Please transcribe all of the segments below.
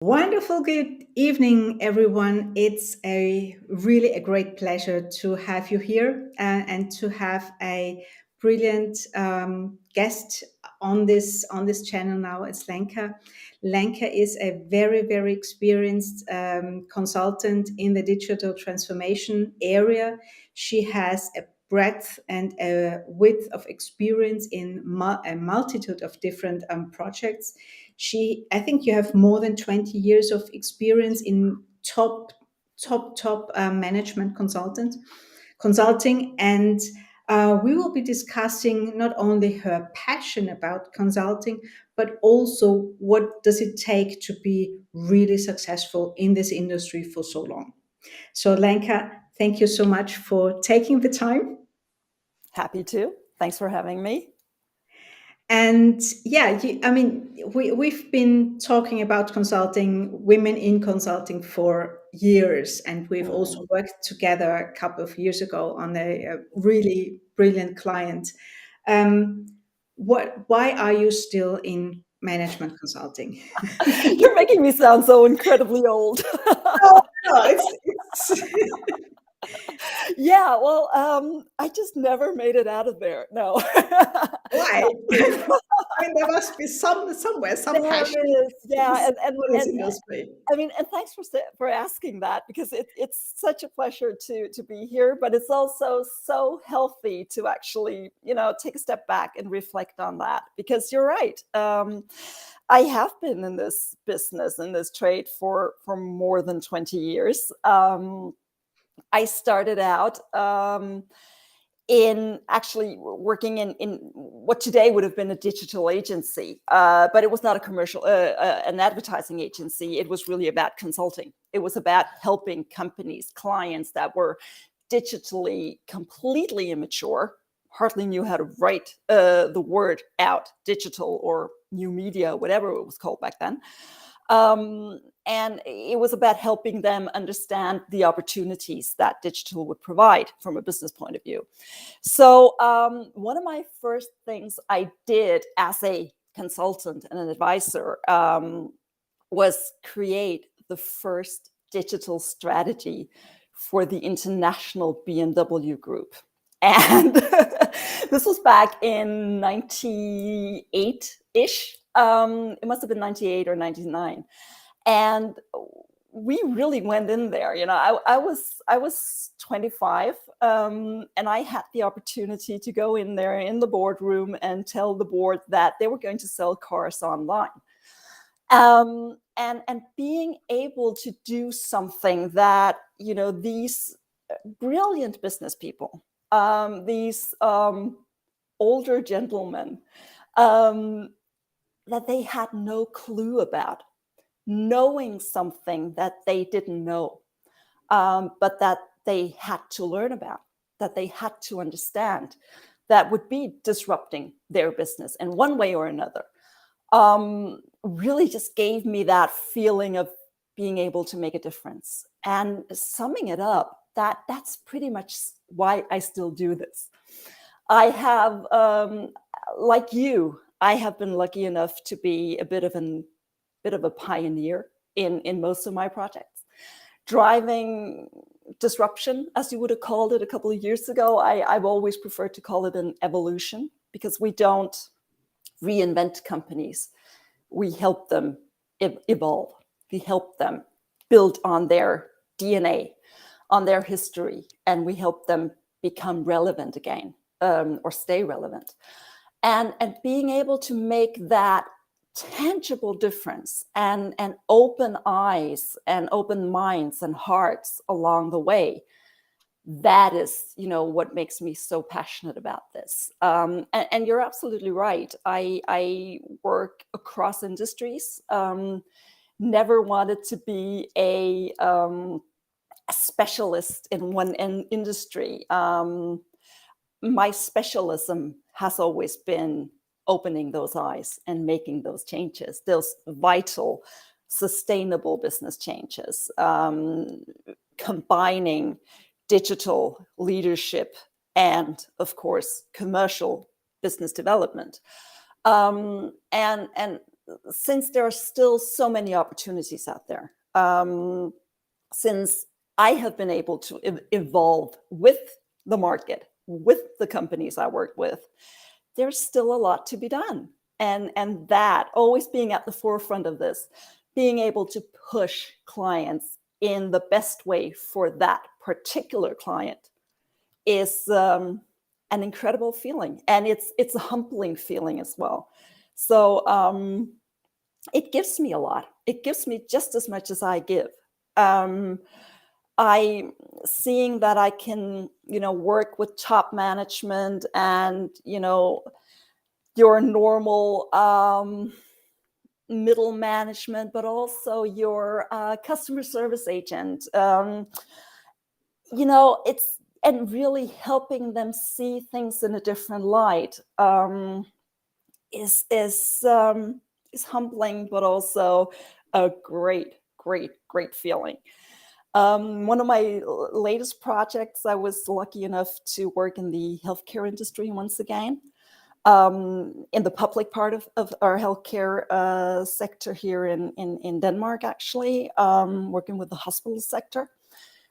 Wonderful. Good evening, everyone. It's a great pleasure to have you here and to have a brilliant guest on this channel now. It's Lenka. Lenka is a very experienced consultant in the digital transformation area. She has a breadth and a width of experience in a multitude of different projects. I think you have more than 20 years of experience in top management consulting, and we will be discussing not only her passion about consulting, but also what does it take to be really successful in this industry for so long. So, Lenka, thank you so much for taking the time. Happy to. Thanks for having me. And yeah, we've been talking about consulting, women in consulting for years, and we've also worked together a couple of years ago on a really brilliant client. Um, why are you still in management consulting? You're making me sound so incredibly old. Oh, no, it's Yeah, well, I just never made it out of there. No. why? No. I mean, there must be somewhere some There passion is, for yeah, this industry. I mean, and thanks for asking that, because it's such a pleasure to be here, but it's also so healthy to actually, take a step back and reflect on that, because you're right. I have been in this business, in this trade for more than 20 years. I started out in actually working in what today would have been a digital agency, but it was not a commercial, an advertising agency. It was really about consulting. It was about helping companies, clients that were digitally completely immature, hardly knew how to write the word out, digital or new media, whatever it was called back then. And it was about helping them understand the opportunities that digital would provide from a business point of view. So one of my first things I did as a consultant and an advisor was create the first digital strategy for the international BMW group. And this was back in 98-ish. It must have been 98 or 99. And we really went in there. I was 25, and I had the opportunity to go in there in the boardroom and tell the board that they were going to sell cars online. And being able to do something that, these brilliant business people, these older gentlemen, that they had no clue about, knowing something that they didn't know, but that they had to learn about, that they had to understand, that would be disrupting their business in one way or another, really just gave me that feeling of being able to make a difference. And summing it up, that's pretty much why I still do this. I have, like you, I have been lucky enough to be a bit of a pioneer in most of my projects, driving disruption, as you would have called it a couple of years ago. I've always preferred to call it an evolution, because we don't reinvent companies. We help them evolve. We help them build on their DNA, on their history, and we help them become relevant again, or stay relevant. And being able to make that tangible difference and open eyes and open minds and hearts along the way, that is, what makes me so passionate about this. And you're absolutely right. I work across industries. Never wanted to be a specialist in one industry. My specialism has always been opening those eyes and making those changes, those vital, sustainable business changes, combining digital leadership and, of course, commercial business development. And since there are still so many opportunities out there, since I have been able to evolve with the market, with the companies I work with, there's still a lot to be done. And that always being at the forefront of this, being able to push clients in the best way for that particular client is an incredible feeling, and it's a humbling feeling as well. So it gives me a lot. It gives me just as much as I give. I seeing that I can, work with top management and, your normal middle management, but also your customer service agent. It's and really helping them see things in a different light is humbling, but also a great, great, great feeling. One of my latest projects, I was lucky enough to work in the healthcare industry once again, in the public part of our healthcare sector here in Denmark, actually, working with the hospital sector,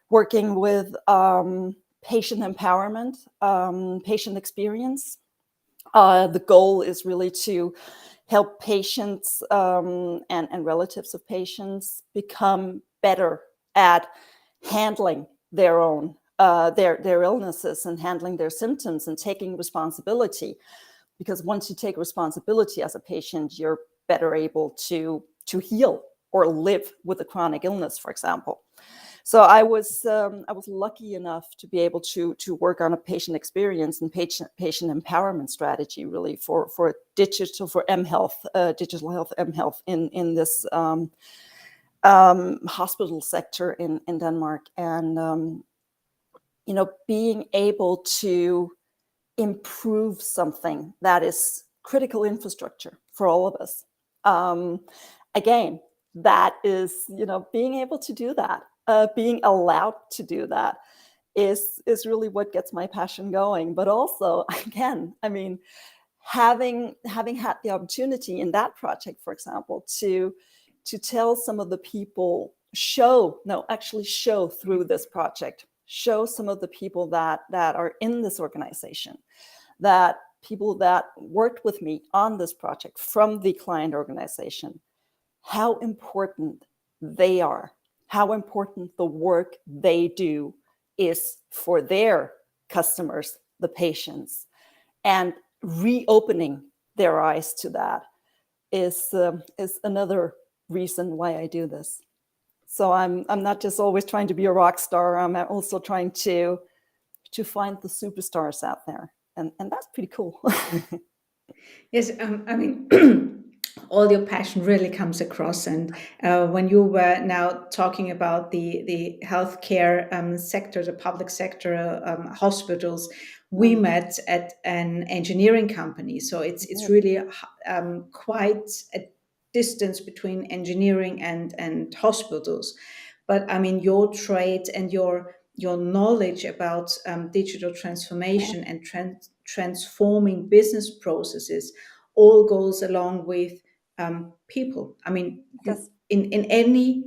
working with patient empowerment, patient experience. The goal is really to help patients and relatives of patients become better at handling their own their illnesses and handling their symptoms and taking responsibility. Because once you take responsibility as a patient, you're better able to heal or live with a chronic illness, for example. So I was lucky enough to be able to work on a patient experience and patient empowerment strategy, really for digital health M health in this hospital sector in Denmark, and being able to improve something that is critical infrastructure for all of us. Again, that is, being able to do that, being allowed to do that is really what gets my passion going. But also, again, having had the opportunity in that project, for example, to tell some of the people, show through this project, show some of the people that are in this organization, that people that worked with me on this project from the client organization, how important they are, how important the work they do is for their customers, the patients, and reopening their eyes to that is another reason why I do this. So I'm not just always trying to be a rock star. I'm also trying to find the superstars out there, and that's pretty cool. Yes, all your passion really comes across. And when you were now talking about the healthcare sector, the public sector, hospitals, we met at an engineering company. So it's really quite a distance between engineering and hospitals. But your trade and your knowledge about digital transformation and transforming business processes all goes along with people. Yes. In any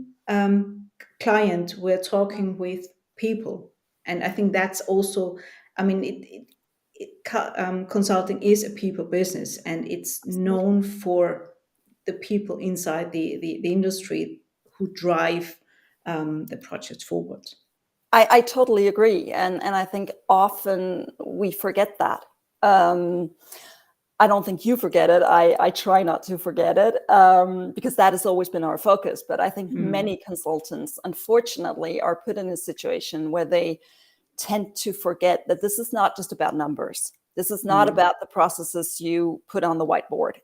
client, we're talking with people, and I think that's also. Consulting is a people business, and it's Absolutely. known for the people inside the industry who drive the project forward. I totally agree, and I think often we forget that. I don't think you forget it. I try not to forget it, because that has always been our focus. But I think many consultants, unfortunately, are put in a situation where they tend to forget that this is not just about numbers. This is not about the processes you put on the whiteboard.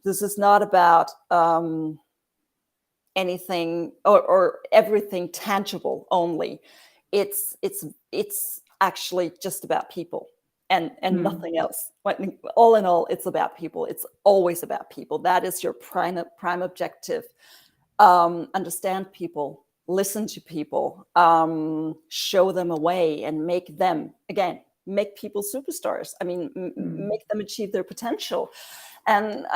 This is not about anything or everything tangible only. It's actually just about people and nothing else. All in all, it's about people. It's always about people. That is your prime objective. Understand people, listen to people, show them a way, and make people superstars. Make them achieve their potential. And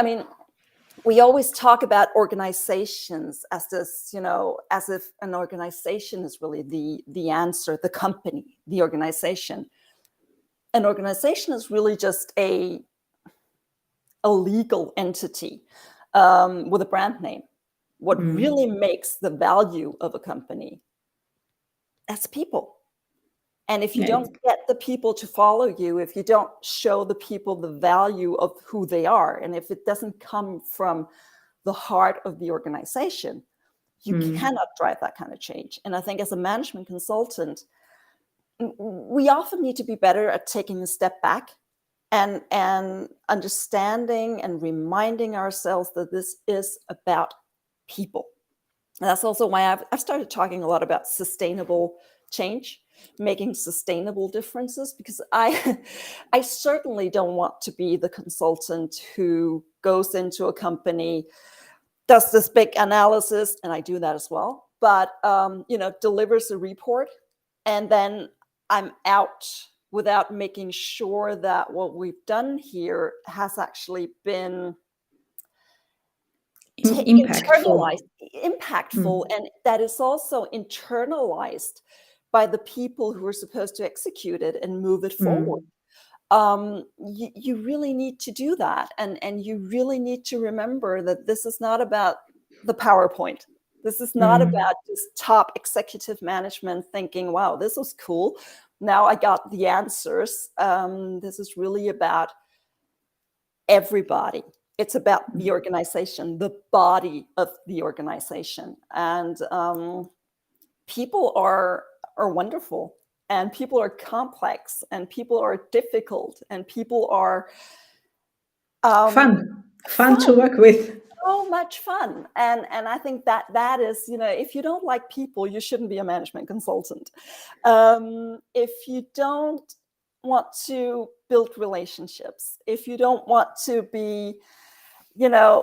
we always talk about organizations as this, as if an organization is really the answer, the company, the organization. An organization is really just a legal entity with a brand name. What really makes the value of a company, that's people. And if you Yeah, don't get the people to follow you, if you don't show the people the value of who they are, and if it doesn't come from the heart of the organization, you cannot drive that kind of change. And I think as a management consultant, we often need to be better at taking a step back and understanding and reminding ourselves that this is about people. And that's also why I've started talking a lot about sustainable change, making sustainable differences, because I I certainly don't want to be the consultant who goes into a company, does this big analysis, and I do that as well, but delivers a report, and then I'm out without making sure that what we've done here has actually been impactful. internalized, impactful, and that is also internalized by the people who are supposed to execute it and move it forward. You really need to do that, and you really need to remember that this is not about the PowerPoint. This is not about just top executive management thinking, wow, this was cool, now I got the answers. This is really about everybody. It's about the organization, the body of the organization. And people are wonderful, and people are complex, and people are difficult, and people are Fun to fun, work with. so much fun. And I think that is, if you don't like people, you shouldn't be a management consultant. If you don't want to build relationships, if you don't want to be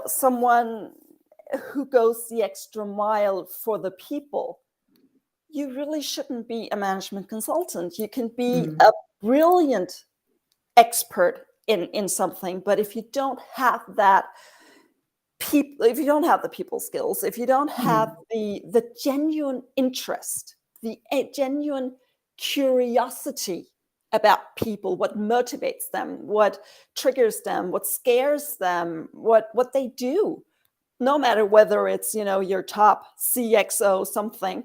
someone who goes the extra mile for the people, you really shouldn't be a management consultant. You can be a brilliant expert in something, but if you don't have that if you don't have the people skills, if you don't have the genuine interest, the genuine curiosity about people, what motivates them, what triggers them, what scares them, what they do, no matter whether it's your top CXO something,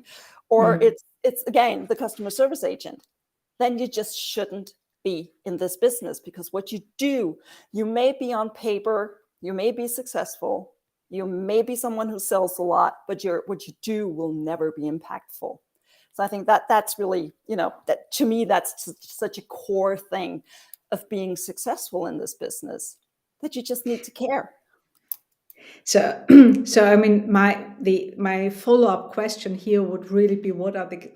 or it's again the customer service agent, then you just shouldn't be in this business. Because what you do, you may be on paper, you may be successful, you may be someone who sells a lot, but what you do will never be impactful. So I think that's really, that to me, that's such a core thing of being successful in this business, that you just need to care. So, so I mean, my follow up question here would really be: what are the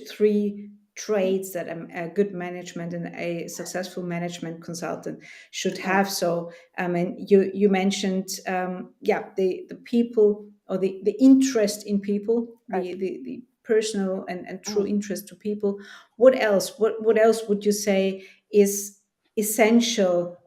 three traits that a good management and a successful management consultant should have? So, I mean, you mentioned, the people, or the interest in people, Right. the personal and true interest to people. What else? What else would you say is essential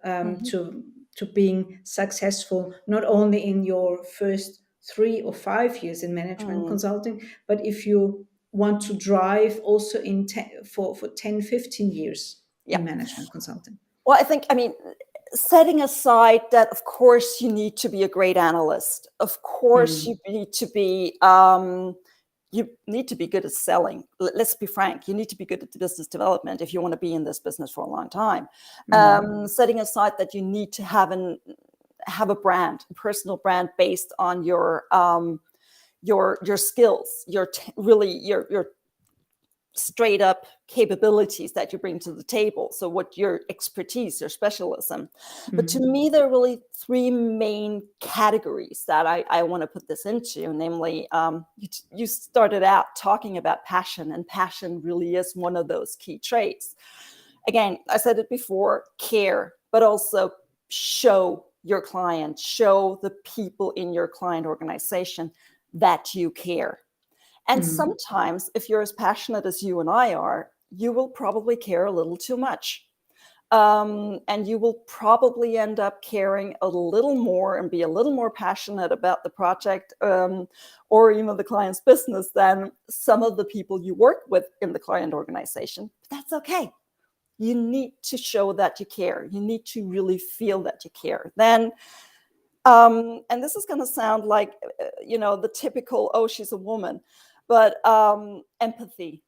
to being successful, not only in your first 3 or 5 years in management consulting, but if you want to drive also in for 10, 15 years Yeah. in management consulting? Well, I mean, setting aside that, of course, you need to be a great analyst. Of course, you need to be good at selling. Let's be frank. You need to be good at the business development if you want to be in this business for a long time. Setting aside that you need to have a brand, a personal brand based on your skills, your straight up capabilities that you bring to the table. So what your expertise, your specialism. But to me, there are really three main categories that I want to put this into. Namely, you started out talking about passion, and passion really is one of those key traits. Again, I said it before, care, but also show your client, show the people in your client organization that you care. And sometimes, if you're as passionate as you and I are, you will probably care a little too much. And you will probably end up caring a little more and be a little more passionate about the project, or even the client's business than some of the people you work with in the client organization. But that's okay. You need to show that you care. You need to really feel that you care. Then, and this is going to sound like, the typical, oh, she's a woman, but empathy.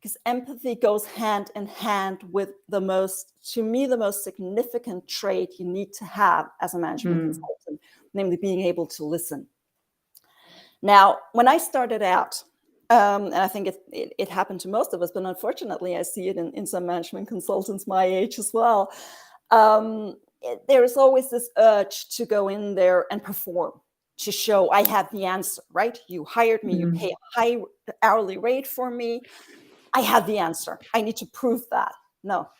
Because empathy goes hand in hand with to me, the most significant trait you need to have as a management consultant, namely being able to listen. Now, when I started out, and I think it happened to most of us, but unfortunately, I see it in some management consultants my age as well. There is always this urge to go in there and perform, to show I have the answer, right? You hired me, you pay a high hourly rate for me. I have the answer. I need to prove that. No,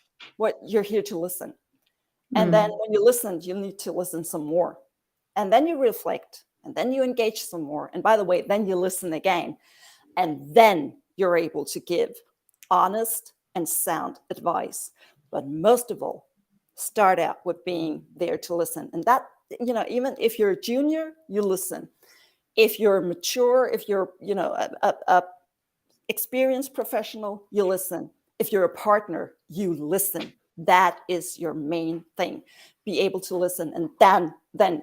you're here to listen. And then when you listen, you need to listen some more. And then you reflect, and then you engage some more. And by the way, then you listen again. And then you're able to give honest and sound advice. But most of all, start out with being there to listen. And that, even if you're a junior, you listen. If you're mature, if you're, a experienced professional, you listen. If you're a partner, you listen. That is your main thing. Be able to listen, and then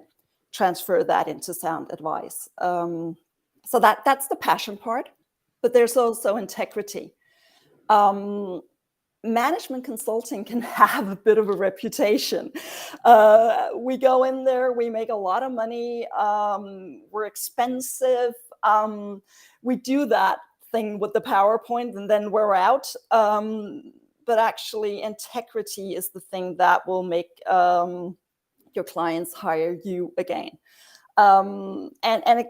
transfer that into sound advice. So that's the passion part, but there's also integrity. Management consulting can have a bit of a reputation. We go in there, we make a lot of money, we're expensive, we do that thing with the PowerPoint and then we're out. But actually, integrity is the thing that will make your clients hire you again. And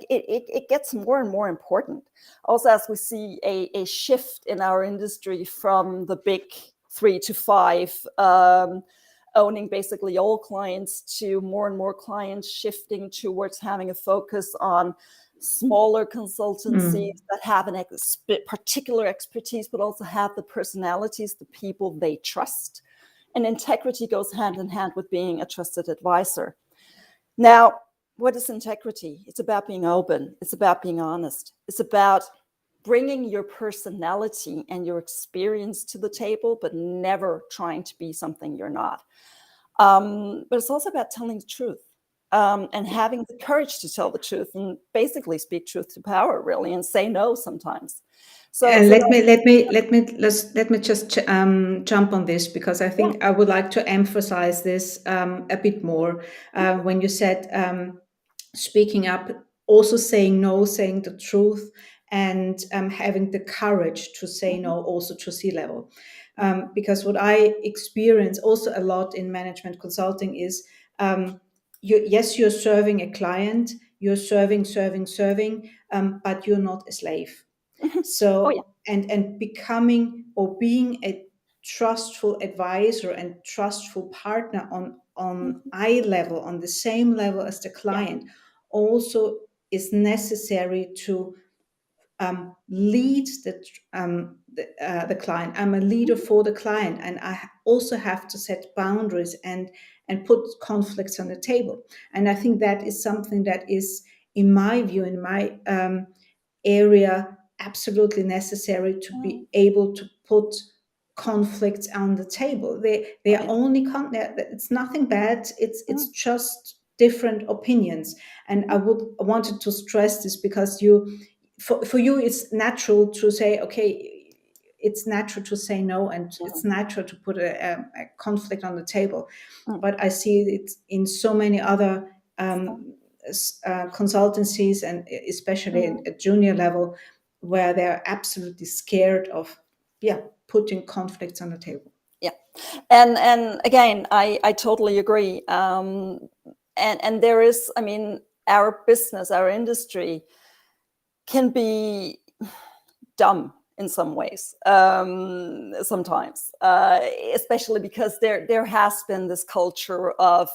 it gets more and more important. Also, as we see a shift in our industry from the big 3 to 5, owning basically all clients, to more and more clients shifting towards having a focus on smaller consultancies that have an particular expertise, but also have the personalities, the people they trust. And integrity goes hand in hand with being a trusted advisor. Now, what is integrity? It's about being open. It's about being honest. It's about bringing your personality and your experience to the table, but never trying to be something you're not. But it's also about telling the truth, and having the courage to tell the truth and basically speak truth to power, really, and say no sometimes. And let me just jump on this, because I think I would like to emphasize this a bit more. When you said speaking up, also saying no, saying the truth, and having the courage to say no, also to C-level. Because what I experience also a lot in management consulting is, you're serving a client, you're serving, but you're not a slave. So, Oh, yeah. and becoming or being a trustful advisor and trustful partner on eye level, on the same level as the client, also is necessary to lead the client. I'm a leader for the client, and I also have to set boundaries and put conflicts on the table. And I think that is something that is, in my view, in my area, absolutely necessary to be able to put conflicts on the table. They are only it's nothing bad. It's just different opinions. And I wanted to stress this, because for you it's natural to say, okay, it's natural to say no, and it's natural to put a conflict on the table. But I see it in so many other consultancies, and especially at junior level, where they're absolutely scared of putting conflicts on the table. Yeah, and again, I totally agree. And there is, I mean, our business, our industry can be dumb in some ways, sometimes, especially because there has been this culture of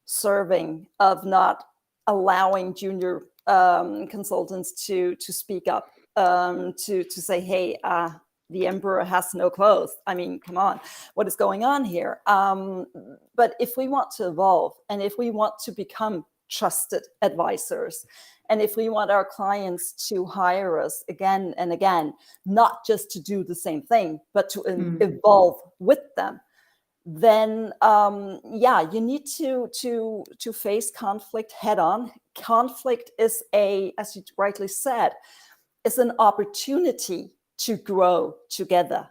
serving, of not allowing junior consultants to speak up, to say, hey, the emperor has no clothes. I mean, come on, what is going on here? But if we want to evolve, and if we want to become trusted advisors, and if we want our clients to hire us again and again, not just to do the same thing, but to evolve with them, then you need to face conflict head on. Conflict is as you rightly said, is an opportunity to grow together.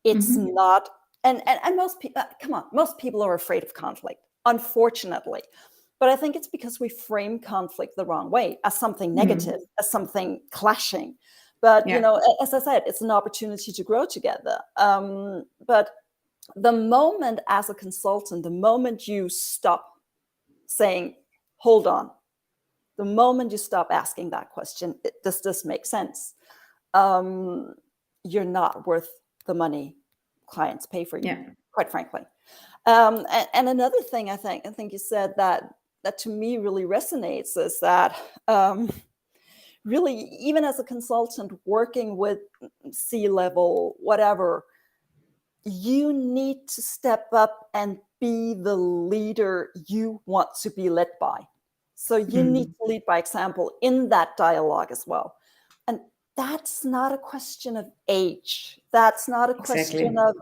It's not, and most people, come on, most people are afraid of conflict, unfortunately. But I think it's because we frame conflict the wrong way, as something negative, as something clashing. But, as I said, it's an opportunity to grow together. But the moment as a consultant, the moment you stop saying, hold on, the moment you stop asking that question, does this make sense? You're not worth the money clients pay for you, quite frankly. And another thing I think you said that to me really resonates is that really, even as a consultant working with C-level, whatever, you need to step up and be the leader you want to be led by. So you need to lead by example in that dialogue as well. And that's not a question of age. That's not a question of,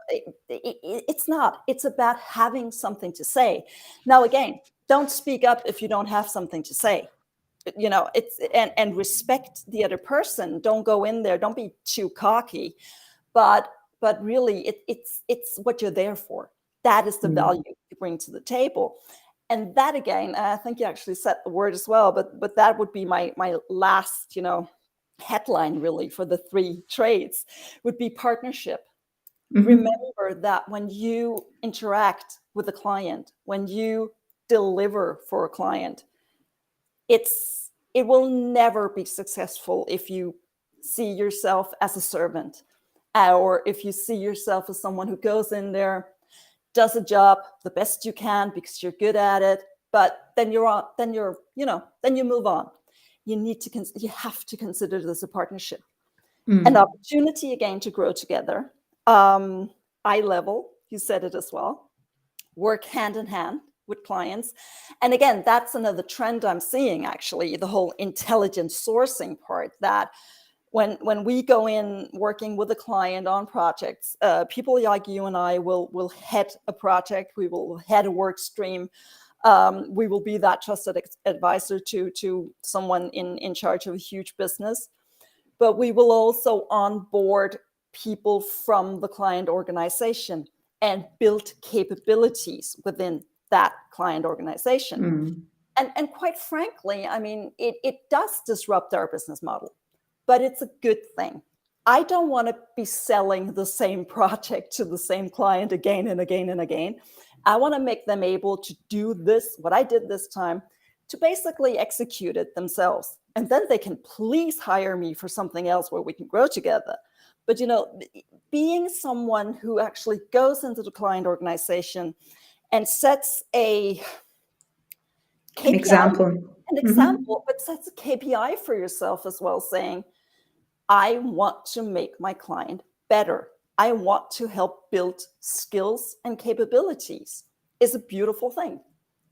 it's not. It's about having something to say. Now, again, don't speak up if you don't have something to say. It's and respect the other person. Don't go in there. Don't be too cocky. But really, it's what you're there for. That is the value you bring to the table. And that, again, I think you actually said the word as well, but that would be my last, headline really for the 3 trades would be partnership. Remember that when you interact with a client, when you deliver for a client, it will never be successful if you see yourself as a servant, or if you see yourself as someone who goes in there, does a job the best you can because you're good at it, but then you move on. You have to consider this a partnership, an opportunity again to grow together. Eye level, you said it as well. Work hand in hand with clients. And again, that's another trend I'm seeing, actually, the whole intelligent sourcing part, that when we go in working with a client on projects, people like you and I will head a project, we will head a work stream, we will be that trusted advisor to someone in charge of a huge business. But we will also onboard people from the client organization and build capabilities within that client organization. And quite frankly, I mean, it does disrupt our business model, but it's a good thing. I don't want to be selling the same project to the same client again and again and again. I want to make them able to do this, what I did this time, to basically execute it themselves. And then they can please hire me for something else where we can grow together. But, being someone who actually goes into the client organization and sets a KPI, an example, but sets a KPI for yourself as well, saying, I want to make my client better. I want to help build skills and capabilities, is a beautiful thing.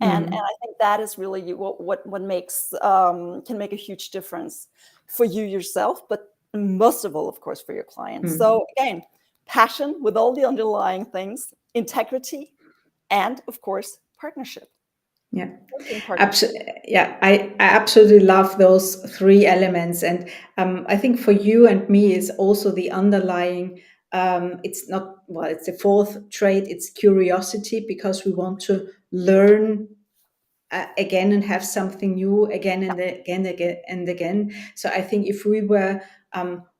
And I think that is really what makes can make a huge difference for you yourself, but most of all, of course, for your clients. So again, passion with all the underlying things, integrity, and of course, partnership. Yeah, absolutely. Yeah, I absolutely love those 3 elements, and I think for you and me is also the underlying. It's not, well, it's the 4th trait. It's curiosity, because we want to learn again and have something new again and again. So I think if we were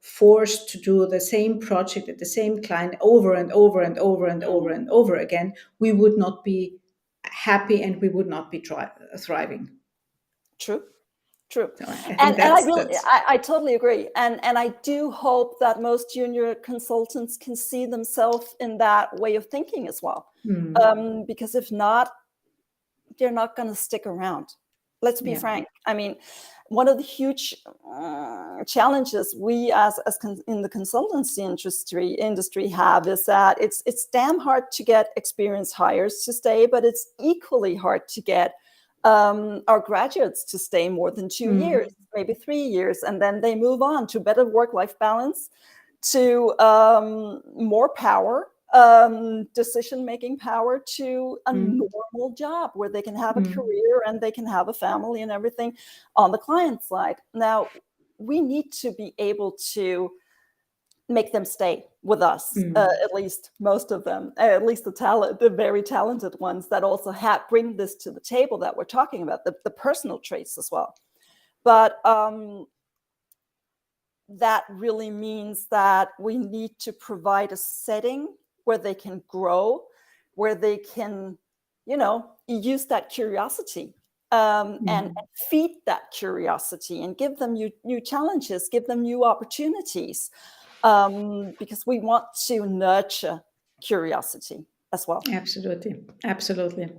forced to do the same project at the same client over and over and over and over and over again, we would not be happy and we would not be thriving. True. So I think And I totally agree. And I do hope that most junior consultants can see themselves in that way of thinking as well. Because if not, they're not going to stick around. Let's be Yeah. frank. I mean, one of the huge challenges we in the consultancy industry have is that it's damn hard to get experienced hires to stay, but it's equally hard to get our graduates to stay more than 2 years, maybe 3 years, and then they move on to better work-life balance, to more power, decision-making power, to a normal job where they can have a career and they can have a family and everything on the client side. Now, we need to be able to make them stay with us, at least most of them, at least the very talented ones that also bring this to the table that we're talking about, the personal traits as well. But that really means that we need to provide a setting where they can grow, where they can, use that curiosity, and feed that curiosity and give them new challenges, give them new opportunities, because we want to nurture curiosity as well. Absolutely. Absolutely.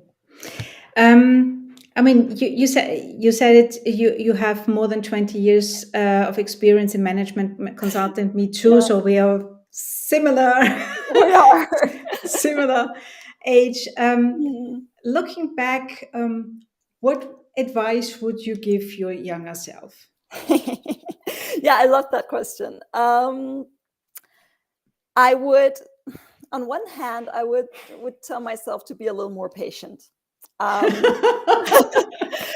I mean, you said it. You have more than 20 years of experience in management consultant. Me too. Yeah. So we are similar, We are. similar age. Mhm. Looking back, what advice would you give your younger self? Yeah, I love that question. I would, on one hand, I would tell myself to be a little more patient.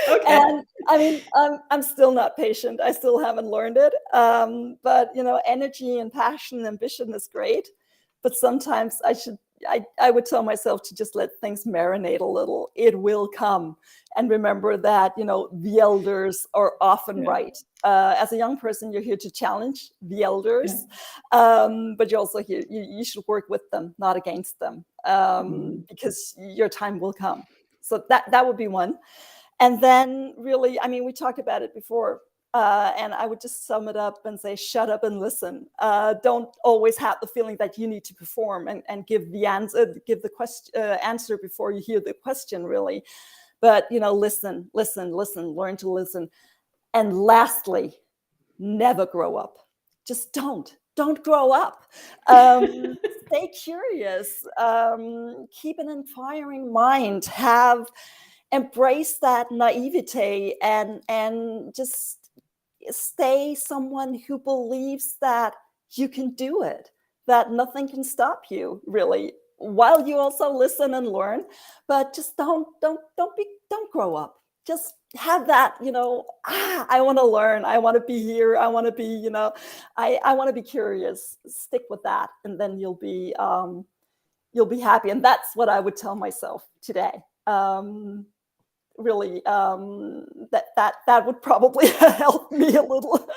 Okay. And I mean, I'm still not patient. I still haven't learned it. But energy and passion and ambition is great. But sometimes I would tell myself to just let things marinate a little. It will come. And remember that, the elders are often Yeah. right. As a young person, you're here to challenge the elders, but you're also here, you should work with them, not against them, because your time will come. So that would be one. And then really, I mean, we talked about it before, and I would just sum it up and say, shut up and listen. Don't always have the feeling that you need to perform and give the answer before you hear the question, really. But, listen, learn to listen. And lastly, never grow up. Just don't grow up. Stay curious, keep an inquiring mind, embrace that naivete, and just stay someone who believes that you can do it, that nothing can stop you, really, while you also listen and learn. But just don't grow up. Just have that, I want to learn, I want to be here, I want to be, I want to be curious. Stick with that, and then you'll be happy. And that's what I would tell myself today. Really, that would probably help me a little.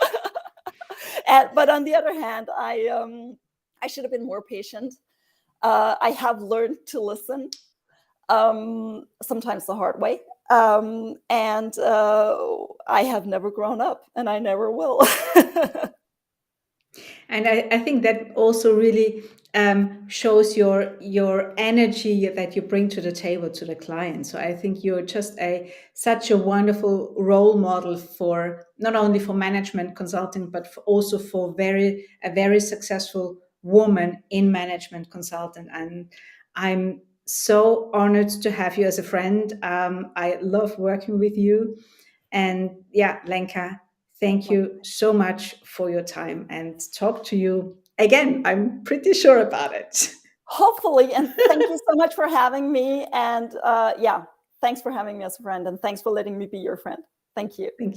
But on the other hand, I should have been more patient. I have learned to listen, sometimes the hard way, and I have never grown up, and I never will. And I think that also really shows your energy that you bring to the table to the client. So I think you're just such a wonderful role model for not only for management consulting, but also for a very successful woman in management consulting. And I'm so honored to have you as a friend. I love working with you. And yeah, Lenka, thank you so much for your time, and talk to you again. I'm pretty sure about it. Hopefully. And thank you so much for having me. And yeah, thanks for having me as a friend, and thanks for letting me be your friend. Thank you. Thank you.